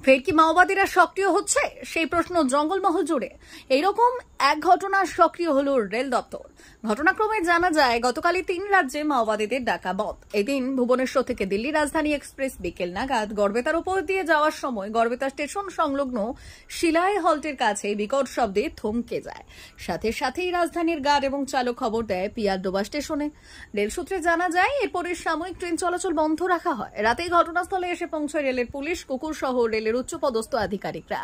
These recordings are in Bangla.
ফের কি মাওবাদীরা সক্রিয় হচ্ছে সেই প্রশ্ন জঙ্গলমহল জুড়ে। এইরকম এক ঘটনা সক্রিয় হলো রেল দপ্তর। ঘটনাক্রমে জানা যায় গতকালই 3 রাজ্যে মাওবাদীদের ডাকা বন্ধ। এদিন ভুবনেশ্বর থেকে দিল্লি রাজধানী এক্সপ্রেস বিকেল নাগাদ গড়বেতার উপর দিয়ে যাওয়ার সময় গড়বেতা স্টেশন সংলগ্ন শিলাই হল্টের কাছে বিকট শব্দে থমকে যায়। সাথে সাথেই রাজধানীর গার্ড এবং চালক খবর দেয় পিয়ারডোবা স্টেশনে। রেল সূত্রে জানা যায় এরপরে সাময়িক ট্রেন চলাচল বন্ধ রাখা হয়। রাতেই ঘটনাস্থলে এসে পৌঁছয় রেলের পুলিশ, কুকুর সহ রেলের উচ্চপদস্থ আধিকারিকরা।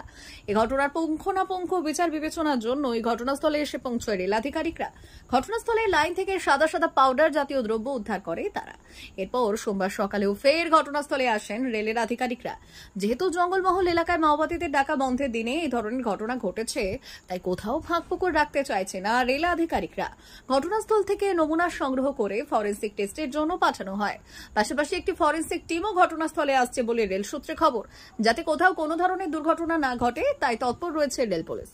এই ঘটনার পুঙ্খানুপুঙ্খ বিচার বিবেচনার জন্য এই ঘটনাস্থলে এসে পৌঁছয় রেল আধিকারিকরা। ঘটনাস্থলে লাইন থেকে সাদা সাদা পাউডার জাতীয় দ্রব্য উদ্ধার করে তারা। এরপর সোমবার সকালেও ফের ঘটনাস্থলে আসেন রেলের আধিকারিকরা। যেহেতু জঙ্গলমহল এলাকায় মাওবাদীদের ডাকা বন্ধের দিনে এই ধরনের ঘটনা ঘটেছে, তাই কোথাও ফাঁক পুকুর রাখতে চাইছে না রেল আধিকারিকরা। ঘটনাস্থল থেকে নমুনা সংগ্রহ করে ফরেনসিক টেস্টের জন্য পাঠানো হয়। পাশাপাশি একটি ফরেনসিক টিমও ঘটনাস্থলে আসছে বলে রেল সূত্রে খবর। যাতে কোথাও কোনো ধরনের দুর্ঘটনা না ঘটে তাই তৎপর রয়েছে রেল পুলিশ।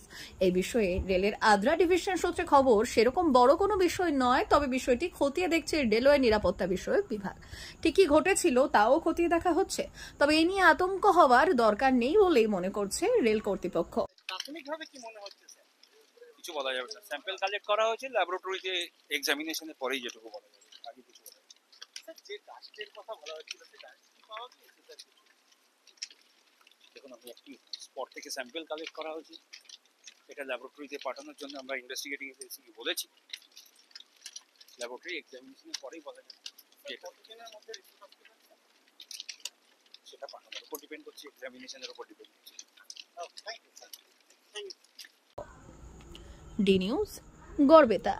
এই বিষয়ে রেলের আদ্রা ডিভিশন সূত্রে খবর, সেরকম বড় কোনো বিষয় নয়, তবে বিষয়টি খতিয়ে দেখছে রেলওয়ে নিরাপত্তা বিষয়ক বিভাগ। ঠিক কি ঘটেছিল তাও খতিয়ে দেখা হচ্ছে, তবে এ নিয়ে আতঙ্ক হওয়ার দরকার নেই বলেই মনে করছে রেল কর্তৃপক্ষ। প্রাথমিকভাবে কি মনে হচ্ছে স্যার? কিছু বলা যাবে না। স্যাম্পল কালেক্ট করা হয়েছে, ল্যাবরেটরিতে এক্সামিনেশনের পরেই যেটুকু বলা যাবে, আগে কিছু বলা যাবে না। স্যার, যে ডাস্টের কথা বলা হচ্ছিল সে ডাস্ট কি পাওয়া গেছে? দেখুন, আমি একটি স্পট থেকে স্যাম্পল কালেক্ট করা হয়েছে, এটা ল্যাবরেটরিতে পাঠানোর জন্য আমরা ইনভেস্টিগেটিং এজেন্সিকে বলেছি। ল্যাবরেটরি এক্সামিনেশনের পরেই বলা যাবে কতদিনের মধ্যে রিপোর্ট আসতে পারে, সেটা পাঠানোর উপর ডিপেন্ড করছে, এক্সামিনেশনের উপর ডিপেন্ড করছে। Thank you sir. D News, Garhbeta.